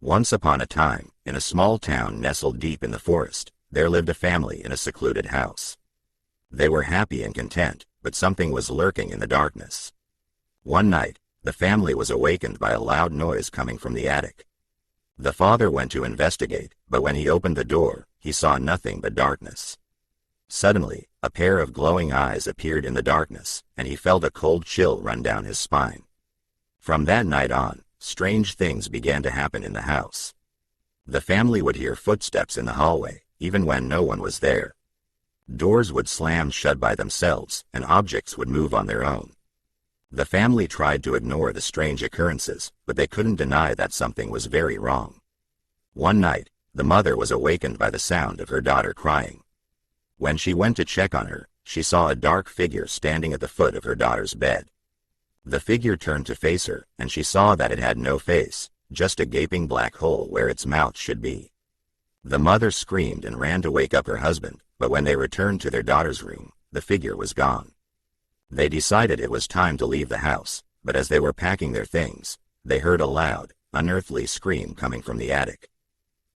Once upon a time, in a small town nestled deep in the forest, there lived a family in a secluded house. They were happy and content, but something was lurking in the darkness. One night, the family was awakened by a loud noise coming from the attic. The father went to investigate, but when he opened the door, he saw nothing but darkness. Suddenly, a pair of glowing eyes appeared in the darkness, and he felt a cold chill run down his spine. From that night on, strange things began to happen in the house. The family would hear footsteps in the hallway, even when no one was there. Doors would slam shut by themselves, and objects would move on their own. The family tried to ignore the strange occurrences, but they couldn't deny that something was very wrong. One night, the mother was awakened by the sound of her daughter crying. When she went to check on her, she saw a dark figure standing at the foot of her daughter's bed. The figure turned to face her, and she saw that it had no face, just a gaping black hole where its mouth should be. The mother screamed and ran to wake up her husband, but when they returned to their daughter's room, the figure was gone. They decided it was time to leave the house, but as they were packing their things, they heard a loud, unearthly scream coming from the attic.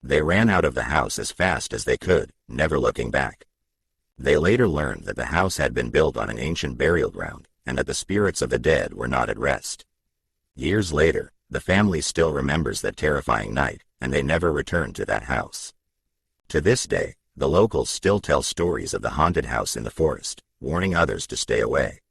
They ran out of the house as fast as they could, never looking back. They later learned that the house had been built on an ancient burial ground, and that the spirits of the dead were not at rest. Years later, the family still remembers that terrifying night, and they never returned to that house. To this day, the locals still tell stories of the haunted house in the forest, warning others to stay away.